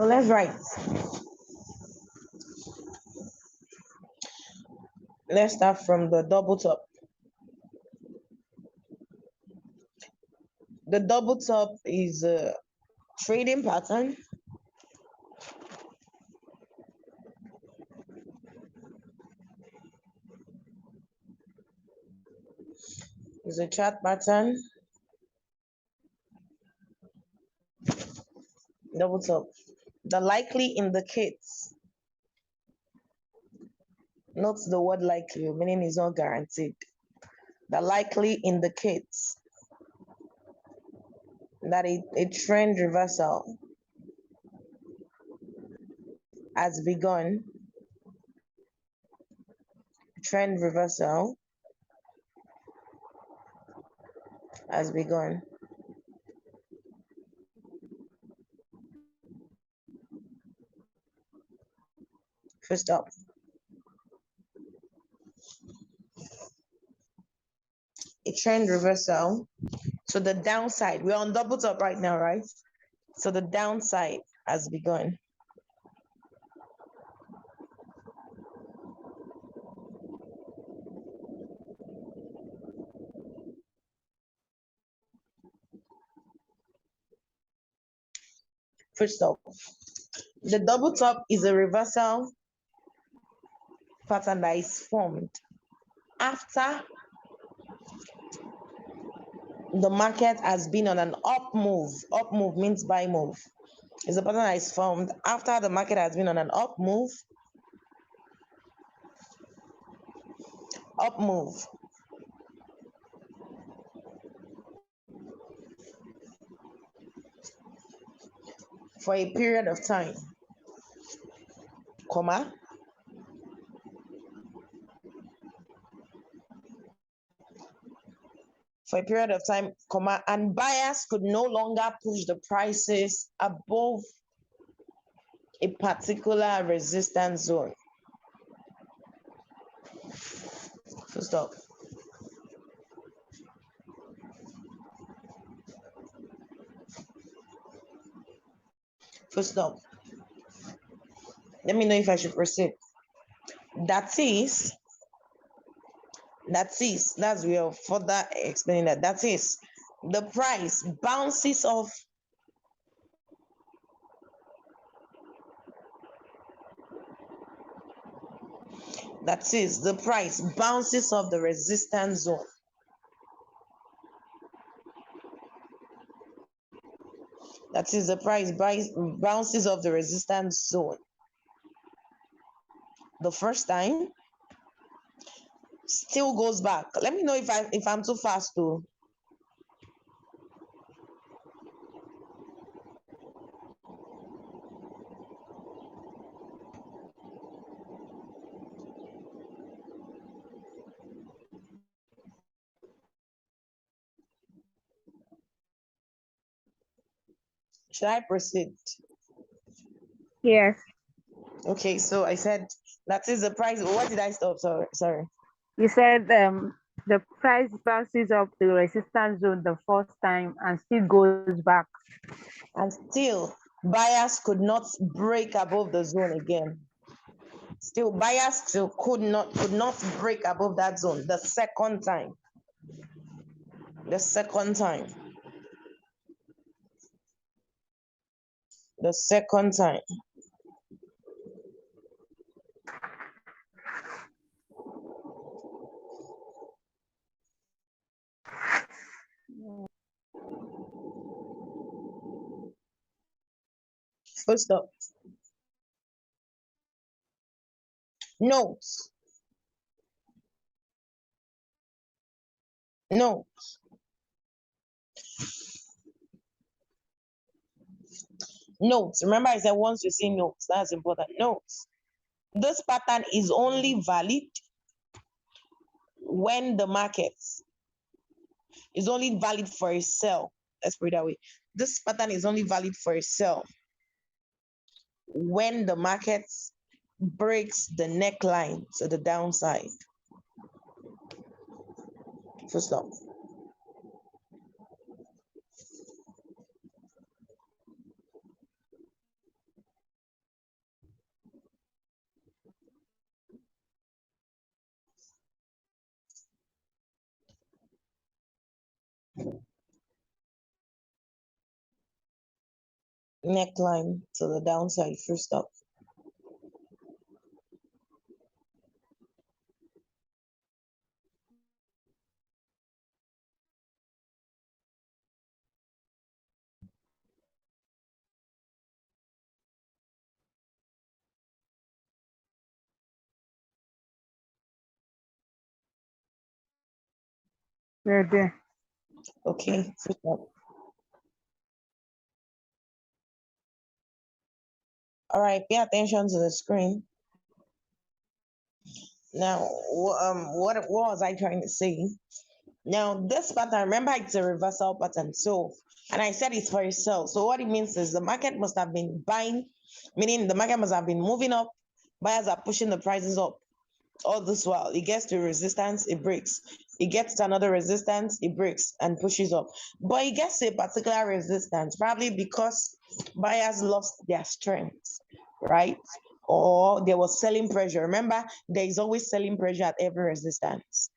So let's write. Let's start from the double top. The double top is a trading pattern. It's a chart pattern. Double top. The likely indicates. Note the word likely, meaning it's not guaranteed. The likely indicates that a trend reversal has begun. Trend reversal has begun. First up. A trend reversal. So the downside, we're on double top right now, right? So the downside has begun. First up, the double top is a reversal pattern that is formed after the market has been on an up move. Up move means buy move. It's a pattern that is formed after the market has been on an up move. Up move. For a period of time, comma, for a period of time, comma, and buyers could no longer push the prices above a particular resistance zone. Full stop. Full stop. Let me know if I should proceed. That's we are further explaining that. That is, the price bounces off the resistance zone. That is, the price bounces off the resistance zone. The first time, still goes back. Let me know if I'm too fast to. Should I proceed? Yes. Okay, so I said that is the price. What did I stop? Sorry. You said the price bounces up the resistance zone the first time and still goes back. And still, buyers could not break above the zone again. Still, buyers still could not break above that zone the second time. The second time. First up. Notes. Remember I said once you see notes, that's important. Notes. This pattern is only valid when the market is only valid for a sell. Let's put it that way. This pattern is only valid for a sell when the market breaks the neckline to the downside. Full stop. neckline to the downside, full stop. We're there. Okay, full stop. All right, pay attention to the screen. Now, what was I trying to say? Now, this pattern, remember, it's a reversal pattern. So, and I said it's for a sell. So, what it means is the market must have been buying, meaning the market must have been moving up. Buyers are pushing the prices up. All this while, it gets to resistance, it breaks. It gets to another resistance, it breaks and pushes up. But it gets to a particular resistance, probably because buyers lost their strength, right? Or there was selling pressure. Remember, there is always selling pressure at every resistance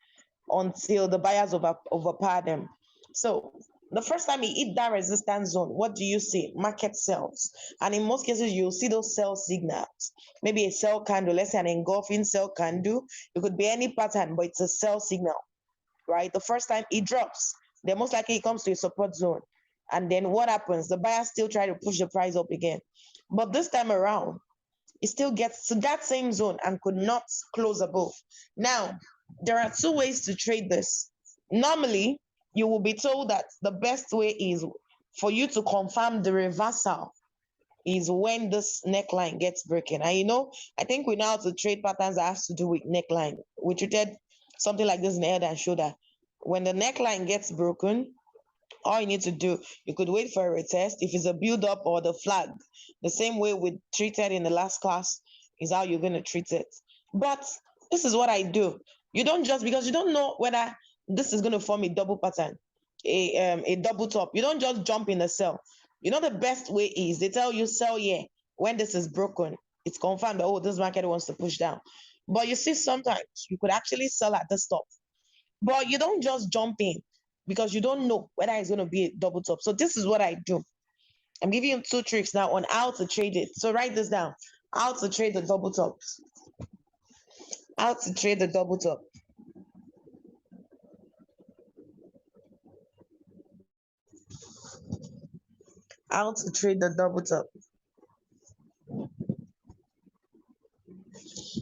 until the buyers overpower them. So the first time you hit that resistance zone, what do you see? Market sells. And in most cases, you'll see those sell signals. Maybe a sell candle, let's say an engulfing sell candle. It could be any pattern, but it's a sell signal, right? The first time it drops, then most likely it comes to a support zone. And then what happens? The buyers still try to push the price up again. But this time around, it still gets to that same zone and could not close above. Now, there are two ways to trade this. Normally, you will be told that the best way is for you to confirm the reversal is when this neckline gets broken. And I think we know how to trade patterns that has to do with neckline. We treated something like this in head and shoulder. When the neckline gets broken, all you need to do, you could wait for a retest. If it's a build up or the flag, the same way we treated in the last class is how you're going to treat it. But this is what I do. You don't just, because you don't know whether this is going to form a double pattern, a double top. You don't just jump in the sell. The best way is they tell you sell here when this is broken. It's confirmed that, oh, this market wants to push down. But you see, sometimes you could actually sell at the stop. But you don't just jump in because you don't know whether it's going to be a double top. So this is what I do. I'm giving you two tricks now on how to trade it. So write this down. How to trade the double tops. How to trade the double top. How to trade the double top.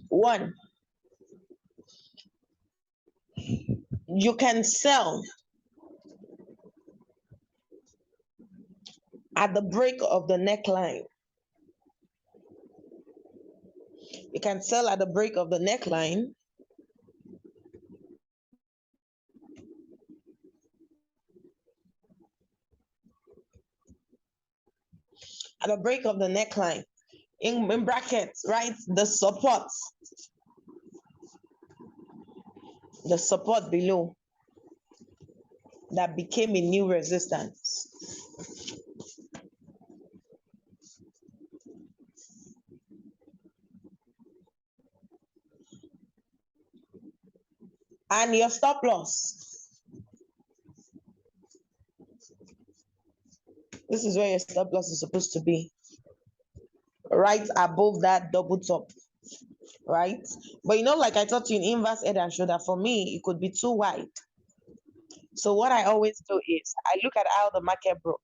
One, you can sell at the break of the neckline. You can sell at the break of the neckline. At the break of the neckline. In brackets, right? The support below that became a new resistance. And your stop loss. This is where your stop loss is supposed to be. Right above that double top. Right? But like I taught you in inverse head and shoulder, for me, it could be too wide. So what I always do is I look at how the market broke.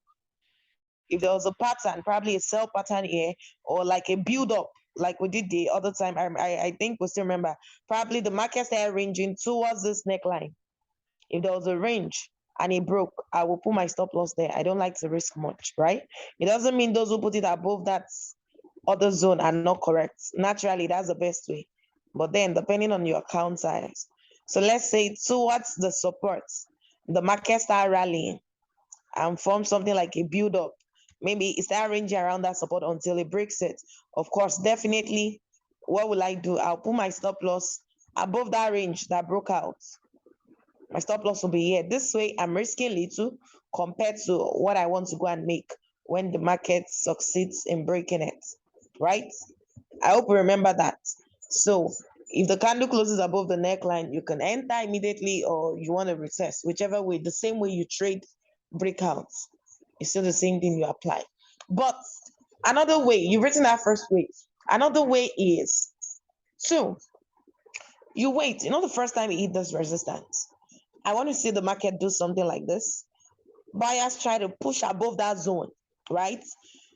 If there was a pattern, probably a sell pattern here, or like a build up, like we did the other time, I think we still remember, probably the market started ranging towards this neckline. If there was a range and it broke, I will put my stop loss there. I don't like to risk much, right? It doesn't mean those who put it above that other zone are not correct. Naturally, that's the best way. But then, depending on your account size. So let's say towards the support, the market start rallying and form something like a build up. Maybe it start ranging around that support until it breaks it. Of course, definitely, what will I do? I'll put my stop loss above that range that broke out. My stop loss will be here. This way, I'm risking little compared to what I want to go and make when the market succeeds in breaking it, right? I hope you remember that. So if the candle closes above the neckline, you can enter immediately or you want to retest, whichever way, the same way you trade breakouts. It's still the same thing you apply. But Another way, you've written that first way. Another way is 2, you wait. You know, the first time you hit this resistance, I want to see the market do something like this. Buyers try to push above that zone, right?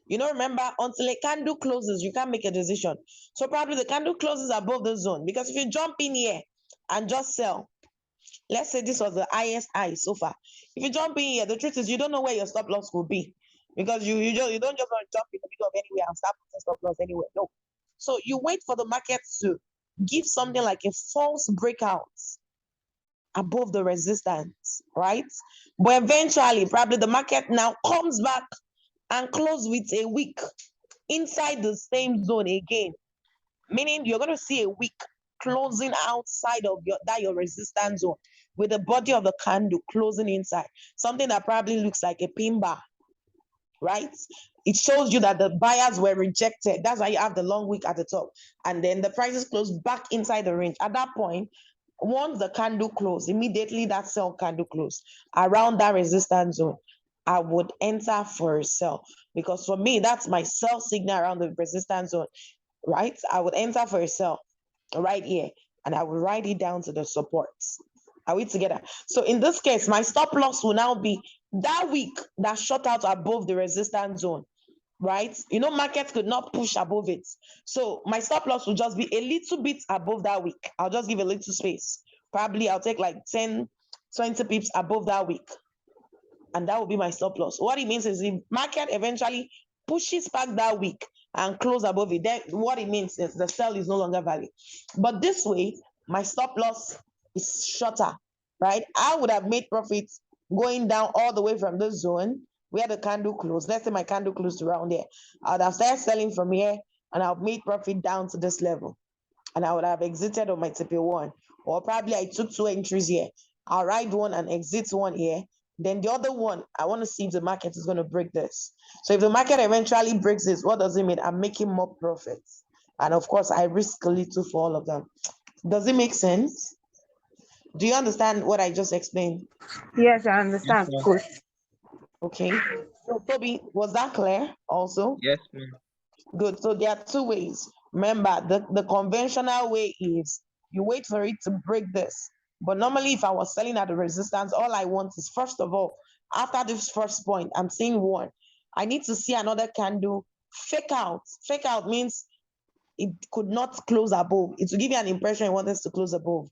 You know, remember, until a candle closes, you can't make a decision. So probably the candle closes above the zone, because if you jump in here and just sell, let's say this was the highest high so far. If you jump in here, the truth is you don't know where your stop loss will be, because you don't just want to jump in the middle of anywhere and start putting stop loss anywhere. No. So you wait for the market to give something like a false breakout above the resistance, right? But eventually, probably the market now comes back and close with a wick inside the same zone again, meaning you're going to see a wick closing outside of your resistance zone, with the body of the candle closing inside, something that probably looks like a pin bar, right? It shows you that the buyers were rejected. That's why you have the long wick at the top, and then the prices close back inside the range. At that point, once the candle closed, immediately that sell candle closed around that resistance zone, I would enter for a sell, because for me, that's my sell signal around the resistance zone, right? I would enter for a sell right here, and I will write it down to the supports. Are we together? So in this case, my stop loss will now be that wick that shot out above the resistance zone, right? You know, market could not push above it. So my stop loss will just be a little bit above that wick. I'll just give a little space. Probably I'll take like 10, 20 pips above that wick. And that will be my stop loss. What it means is the market eventually pushes back that wick and close above it, then what it means is the sell is no longer valid. But this way, my stop loss is shorter, right? I would have made profits going down all the way from this zone where the candle closed. Let's say my candle closed around there. I would have started selling from here, and I've made profit down to this level, and I would have exited on my TP1. Or probably I took 2 entries here. I'll ride one and exit one here. Then the other one, I want to see if the market is going to break this. So if the market eventually breaks this, what does it mean? I'm making more profits. And of course, I risk a little for all of them. Does it make sense? Do you understand what I just explained? Yes, I understand, ma'am. coach. Okay. So Toby, was that clear also? Yes, ma'am. Good. So there are 2 ways. Remember, the conventional way is you wait for it to break this. But normally, if I was selling at the resistance, all I want is, first of all, after this first point, I'm seeing one. I need to see another candle fake out. Fake out means it could not close above. It will give you an impression it wanted to close above,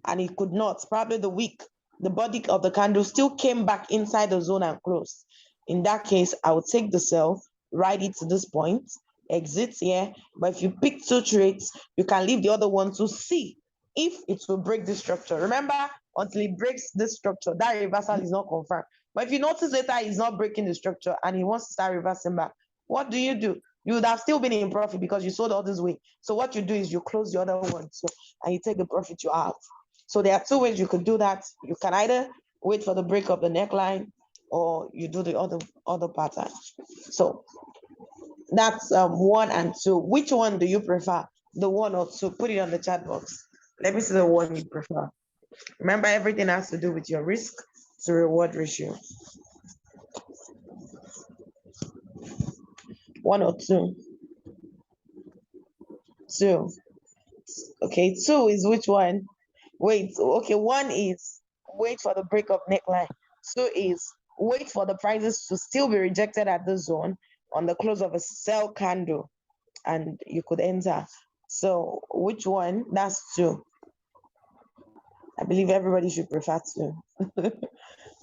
and it could not. Probably the wick, the body of the candle still came back inside the zone and closed. In that case, I would take the sell, ride it to this point, exit here. But if you pick 2 trades, you can leave the other one to see if it will break this structure. Remember, until it breaks this structure, that reversal is not confirmed. But if you notice later he's not breaking the structure and he wants to start reversing back, what do? You would have still been in profit because you sold all this way. So what you do is you close the other one, and you take the profit you have. So there are 2 ways you could do that. You can either wait for the break of the neckline, or you do the other pattern. So that's 1 and 2. Which one do you prefer? The 1 or 2? Put it on the chat box. Let me see the one you prefer. Remember, everything has to do with your risk to reward ratio. 1 or 2? 2. Okay, 2 is which one? Wait, okay, 1 is wait for the break of neckline. 2 is wait for the prices to still be rejected at the zone on the close of a sell candle, and you could enter. So which one? That's 2. I believe everybody should prefer 2.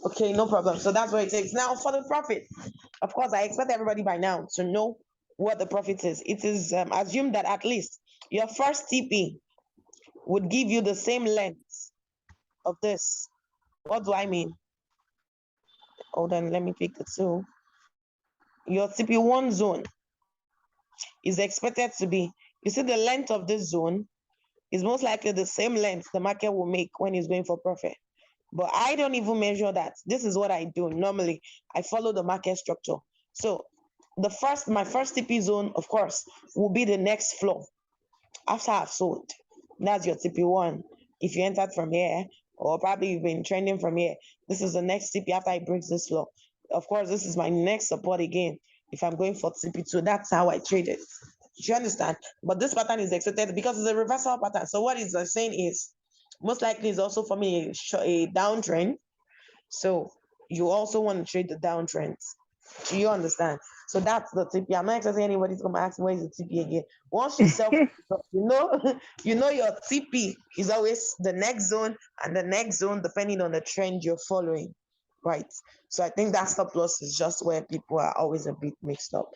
Okay, no problem. So that's what it takes. Now for the profit, of course, I expect everybody by now to know what the profit is. It is assumed that at least your first TP would give you the same length of this. What do I mean? Hold on, let me pick the 2. Your TP1 zone is expected to be, you see the length of this zone is most likely the same length the market will make when it's going for profit. But I don't even measure that. This is what I do. Normally, I follow the market structure. So my first TP zone, of course, will be the next floor after I've sold. That's your TP1. If you entered from here, or probably you've been trending from here, this is the next TP after it breaks this floor. Of course, this is my next support again. if I'm going for TP2. That's how I trade it. Do you understand? But this pattern is expected because it's a reversal pattern. So what it's saying is, most likely is also forming a downtrend. So you also want to trade the downtrends. Do you understand? So that's the TP. I'm not expecting anybody to come ask me where is the TP again. Once you self, you know your TP is always the next zone and the next zone depending on the trend you're following, right? So I think that stop loss is just where people are always a bit mixed up.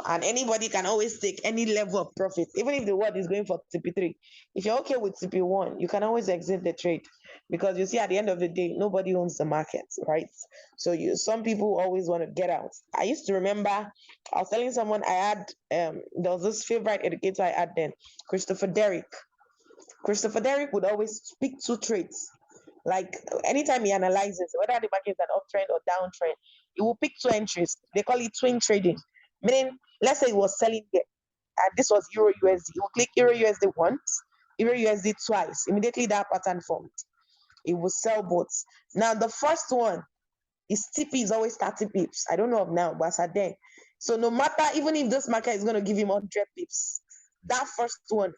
And anybody can always take any level of profit, even if the word is going for TP3. If you're okay with TP1, you can always exit the trade because you see at the end of the day, nobody owns the market, right? So some people always want to get out. I used to remember I was telling someone I had there was this favorite educator I had then, Christopher Derrick. Christopher Derrick would always pick two trades. Like anytime he analyzes whether the market is an uptrend or downtrend, he will pick two entries. They call it twin trading. Meaning, let's say he was selling there, and this was Euro USD. He will click Euro USD once, Euro USD twice. Immediately that pattern formed. It will sell both. Now the first one, his TP is always 30 pips. I don't know of now, but at then. So no matter, even if this market is going to give him 100 pips, that first one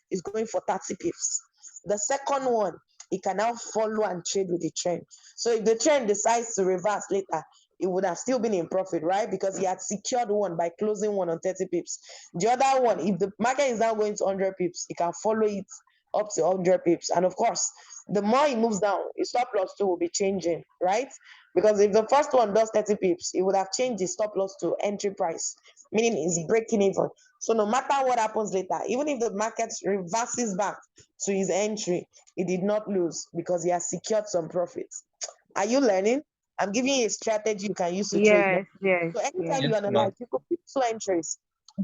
is going for 30 pips. The second one, he can now follow and trade with the trend. So if the trend decides to reverse later, it would have still been in profit, right? Because he had secured one by closing one on 30 pips. The other one, if the market is now going to 100 pips, he can follow it up to 100 pips. And of course, the more he moves down, his stop loss too will be changing, right? Because if the first one does 30 pips, it would have changed his stop loss to entry price, meaning it's breaking even. So no matter what happens later, even if the market reverses back to his entry, he did not lose because he has secured some profits. Are you learning? I'm giving you a strategy you can use to trade now. Yes, yes, So anytime yes. you Yes, analyze, ma'am. you could pick two entries.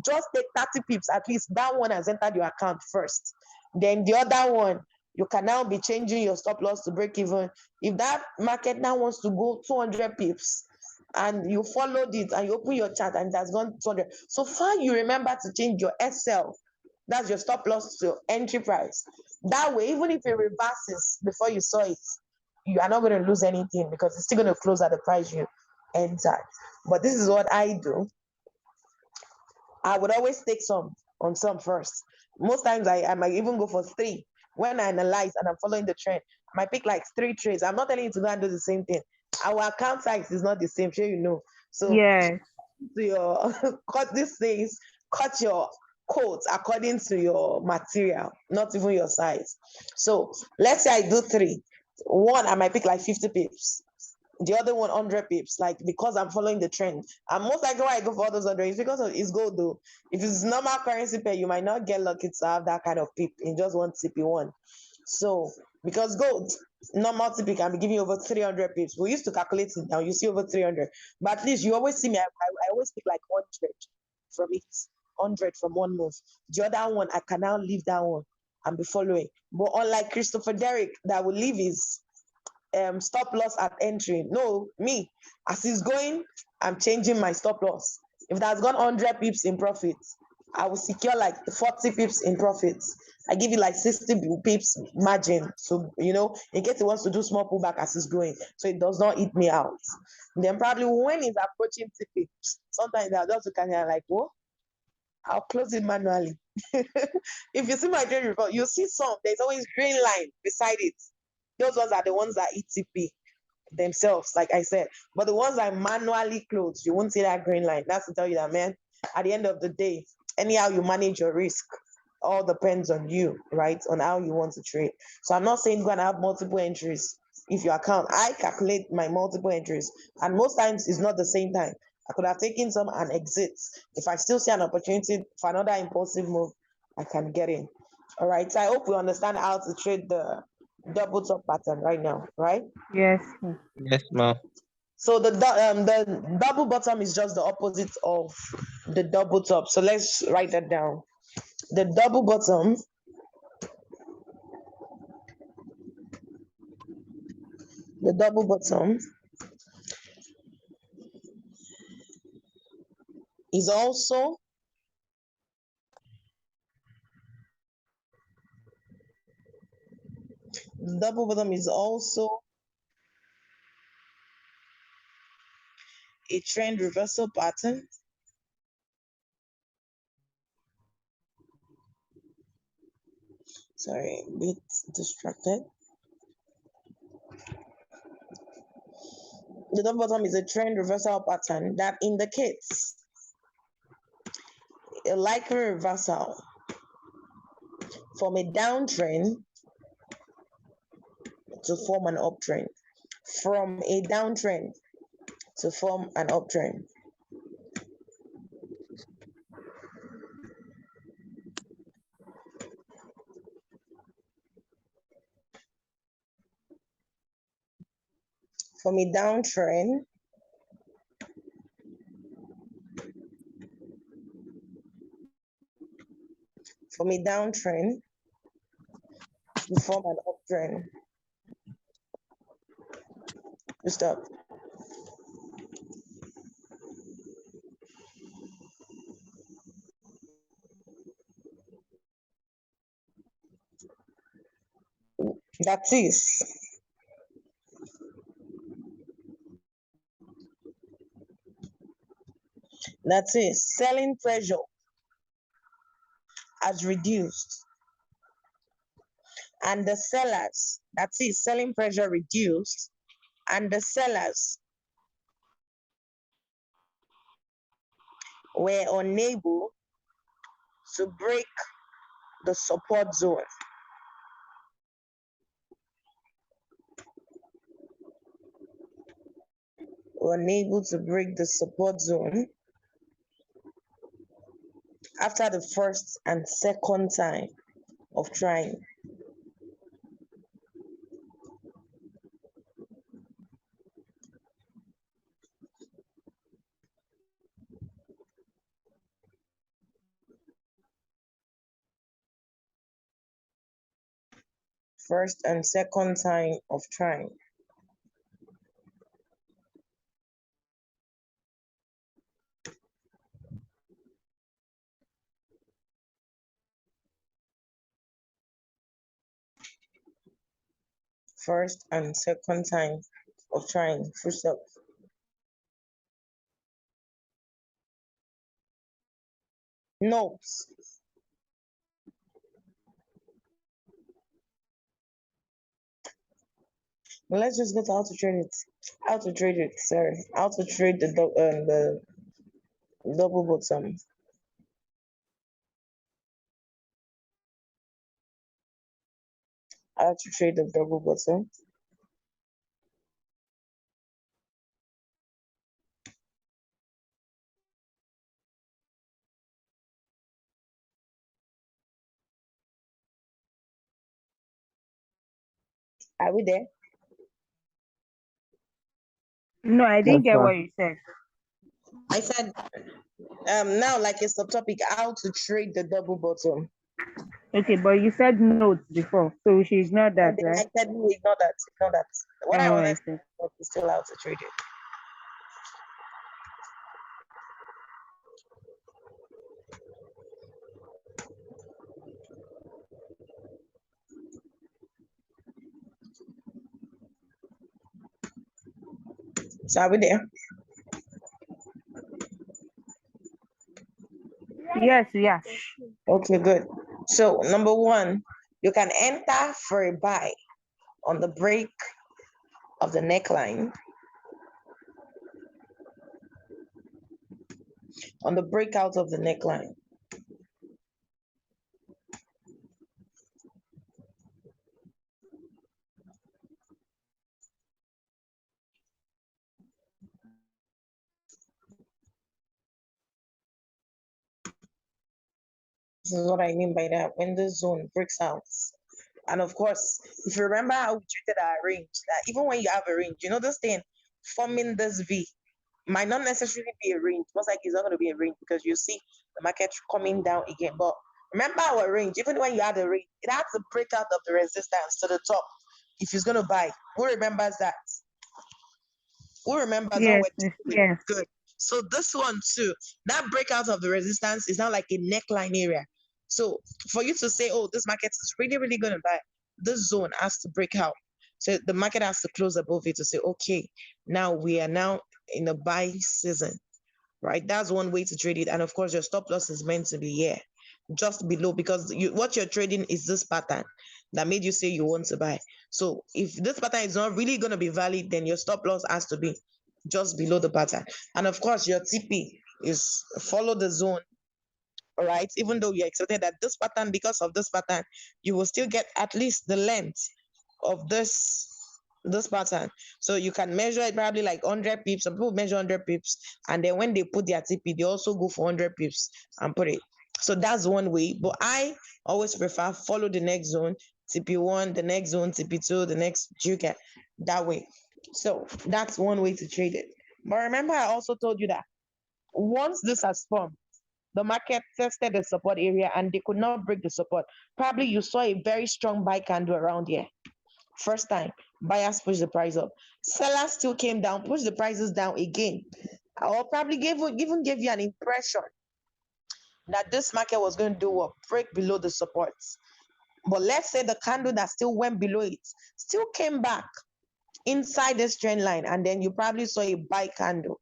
Just take 30 pips, at least that one has entered your account first. Then the other one, you can now be changing your stop loss to break even. If that market now wants to go 200 pips, and you followed it and you open your chart and it has gone 200. So far, you remember to change your SL, that's your stop loss to entry price. That way, even if it reverses before you saw it, you are not going to lose anything because it's still going to close at the price you entered. But this is what I do. I would always take some on some first. Most times I might even go for three. When I analyze and I'm following the trend, I might pick like three trades. I'm not telling you to go and do the same thing. Our account size is not the same, sure you know. So Yes. to your cut these things, cut your coats according to your material, not even your size. So let's say I do three. One, I might pick like 50 pips. The other one 100 pips, like because I'm following the trend. And most likely why I go for all those 100 is because it's gold though. If it's normal currency pair, you might not get lucky to have that kind of pip in just one TP1. So because gold, normal TP can be giving you over 300 pips. We used to calculate it now, you see over 300. But at least you always see me, I always pick like 100 from it, 100 from one move. The other one, I can now leave that one and be following. But unlike Christopher Derrick, that will leave his stop loss at entry. No, me, as it's going, I'm changing my stop loss. If that's gone 100 pips in profit, I will secure like 40 pips in profits. I give it like 60 pips margin. So, in case it wants to do small pullback as it's going, so it does not eat me out. Then probably when it's approaching TP, sometimes I'll just look at it like, oh, I'll close it manually. If you see my trade report, you see there's always green line beside it. Those ones are the ones that ETP themselves, like I said. But the ones that manually close, you won't see that green line. That's to tell you that, man, at the end of the day, anyhow you manage your risk, all depends on you, right? On how you want to trade. So I'm not saying go and have multiple entries. If your account, I calculate my multiple entries, and most times it's not the same time. I could have taken some and exit. If I still see an opportunity for another impulsive move, I can get in. All right. So I hope we understand how to trade the double top pattern right now, right? Yes. Yes, ma'am. So the double bottom is just the opposite of the double top. So let's write that down. The double bottom the double bottom is also double bottom is also a trend reversal pattern Sorry, a bit distracted. The double bottom is a trend reversal pattern that indicates a likely reversal from a downtrend to form an uptrend. From a downtrend to form an uptrend. From a downtrend to form an uptrend. Stop. That is selling pressure has reduced, and the sellers, that is selling pressure reduced, and the sellers were unable to break the support zone. Unable to break the support zone after the first and second time of trying. First and second time of trying. First and second time of trying. Full stop. Notes. Let's just go to how to trade it. How to trade it, sorry. How to trade the double bottom. How to trade the double bottom. Are we there? No, I didn't get what you said. I said now like a subtopic, how to trade the double bottom. Okay, but you said notes before, so we should ignore that, I right? said no, ignore that. What I Oh, wanted I to see. know is still how to trade it. So are we there? Yes, yeah. Okay, good. So number one, you can enter for a buy on the break of the neckline. On the breakout of the neckline. This is what I mean by that. When the zone breaks out. And of course, if you remember how we treated our range, that even when you have a range, you know this thing forming this V might not necessarily be a range. Most likely it's not going to be a range because you see the market coming down again. But remember our range, even when you have a range, it has to break out of the resistance to the top if it's going to buy. Who remembers that? Who remembers Yes, what we're doing? yes. Good. So this one too, that breakout of the resistance is now like a neckline area. So for you to say, oh, this market is really, really going to buy, this zone has to break out. So the market has to close above it to say, okay, now we are now in the buy season, right? That's one way to trade it. And of course, your stop loss is meant to be here. just below, because what you're trading is this pattern that made you say you want to buy. So if this pattern is not really going to be valid, then your stop loss has to be just below the pattern. And of course, your TP is follow the zone. All right, even though you expected that this pattern, because of this pattern, you will still get at least the length of this pattern. So you can measure it probably like 100 pips. Some people measure 100 pips, and then when they put their TP, they also go for 100 pips and put it. So that's one way. But I always prefer follow the next zone, TP1, the next zone, TP2, the next, you get that way. So that's one way to trade it. But remember, I also told you that once this has formed, the market tested the support area and they could not break the support. Probably you saw a very strong buy candle around here. First time, buyers pushed the price up. Sellers still came down, pushed the prices down again. Or probably even gave you an impression that this market was going to do what? Break below the supports. But let's say the candle that still went below it still came back inside this trend line, and then you probably saw a buy candle,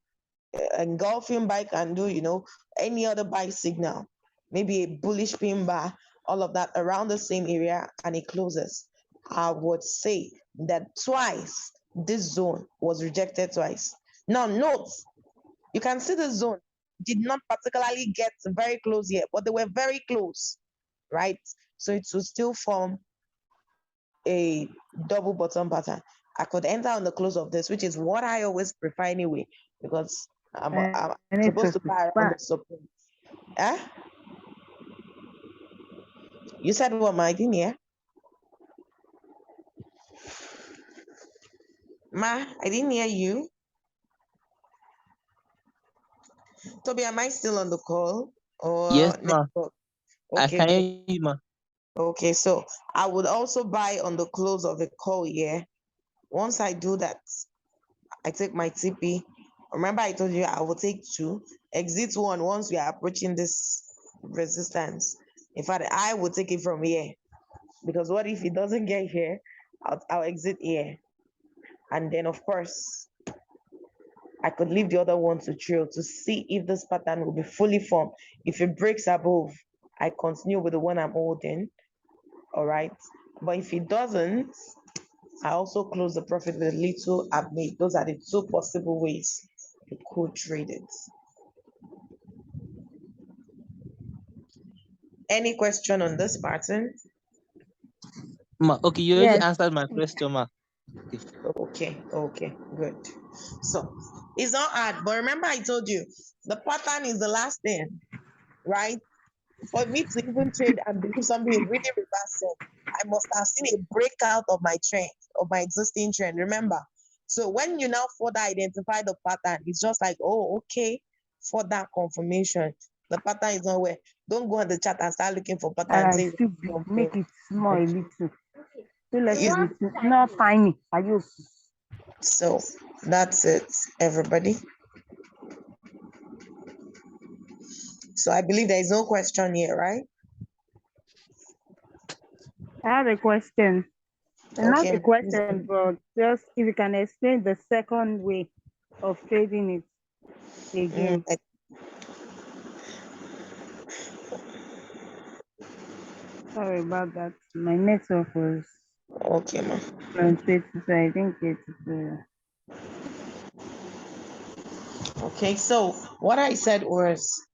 engulfing buy candle, any other buy signal, maybe a bullish pin bar, all of that around the same area, and it closes. I would say that twice this zone was rejected twice. Now note, you can see the zone did not particularly get very close here, but they were very close, right? So it will still form a double bottom pattern. I could enter on the close of this, which is what I always prefer anyway, because I'm supposed to buy around the support. Eh? You said what, Ma? I didn't hear. Ma, I didn't hear you. Toby, am I still on the call? Or Yes, ma. I okay, can good. hear you, ma. Okay, so I would also buy on the close of the call here. Once I do that, I take my TP. Remember, I told you I will take 2, exit 1 once we are approaching this resistance. In fact, I will take it from here, because what if it doesn't get here? I'll exit here. And then, of course, I could leave the other one to trail to see if this pattern will be fully formed. If it breaks above, I continue with the one I'm holding. All right. But if it doesn't, I also close the profit with a little I've made. Those are the 2 possible ways you could trade it. Any question on this pattern? Ma, okay, you already answered my question, ma. Okay, good. So it's not hard, but remember I told you the pattern is the last thing, right? For me to even trade and believe something is really reversing, I must have seen a breakout of my trend, of my existing trend. Remember, so when you now further identify the pattern, it's just like, oh, okay, for that confirmation, the pattern is nowhere. Don't go on the chat and start looking for patterns. Make it small a little. So let it be not tiny. Are you? So that's it, everybody. So I believe there is no question here, right? I have a question. Not a question, but just if you can explain the second way of trading it again. Sorry about that. My network was okay, ma. So I didn't get it. Okay, so what I said was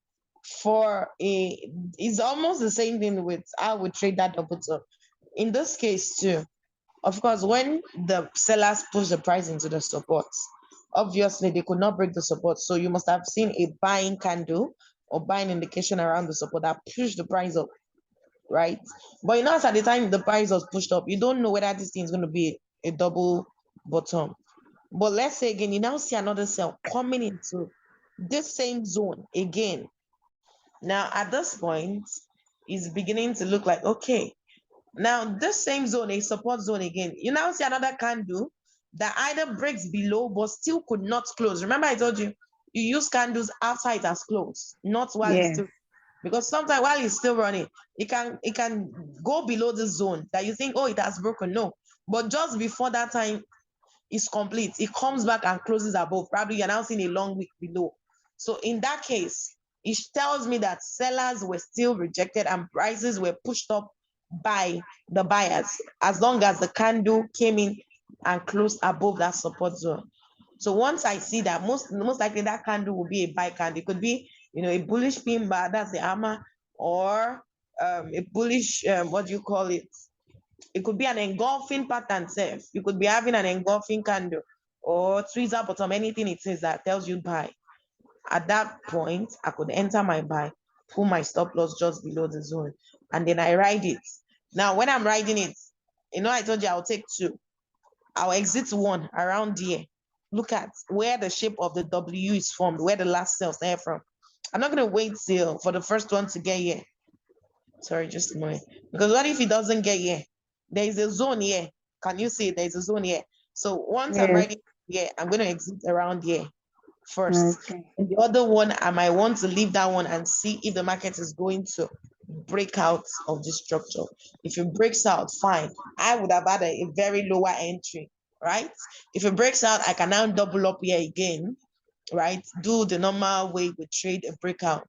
it's almost the same thing with how we trade that double top. In this case too, of course, when the sellers push the price into the support, obviously they could not break the support. So you must have seen a buying candle or buying indication around the support that pushed the price up, right? But as at the time the price was pushed up, you don't know whether this thing is going to be a double bottom. But let's say again, you now see another sell coming into this same zone again. Now at this point, it's beginning to look like, okay, now this same zone, a support zone again, you now see another candle that either breaks below but still could not close. Remember I told you, you use candles after it has closed, not while it's still, because sometimes while it's still running, it can go below the zone that you think, oh, it has broken. No, but just before that time is complete, it comes back and closes above. Probably you're now seeing a long wick below. So in that case, it tells me that sellers were still rejected and prices were pushed up by the buyers as long as the candle came in and closed above that support zone. So once I see that, most likely that candle will be a buy candle. It could be, a bullish pin bar, that's the hammer, or a bullish, what do you call it? It could be an engulfing pattern self. You could be having an engulfing candle or tweezer bottom, anything it is that tells you buy. At that point, I could enter my buy, pull my stop loss just below the zone, and then I ride it. Now, when I'm riding it, I told you I'll take 2. I'll exit 1 around here. Look at where the shape of the W is formed, where the last cells are from. I'm not going to wait till for the first one to get here. Sorry, just a moment. Because what if it doesn't get here? There is a zone here. Can you see there's a zone here? So once I'm riding here, I'm going to exit around here first. Okay. And the other one, I might want to leave that one and see if the market is going to break out of this structure. If it breaks out, fine. I would have had a very lower entry, right? If it breaks out, I can now double up here again, right? Do the normal way we trade a breakout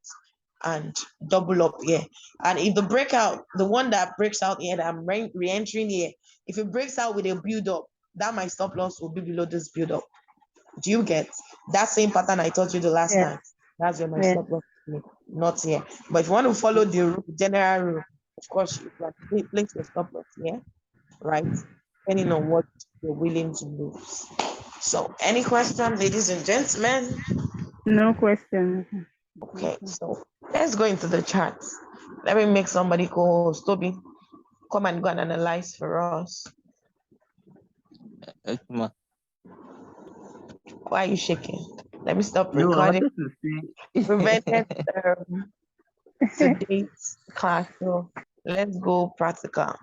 and double up here. And if the breakout, the one that breaks out here, that I'm re-entering here, if it breaks out with a build up, that my stop loss will be below this build up. Do you get that same pattern I taught you the last time? That's where my stop loss is, not here. But if you want to follow the general rule, of course, you can place your stop loss here, right? Depending on what you're willing to lose. So, any questions, ladies and gentlemen? No questions. Okay, so let's go into the charts. Let me make somebody co-host. Toby, come and go and analyze for us. Okay, ma. Why are you shaking? Let me stop recording. Prevented today's class. So let's go practical.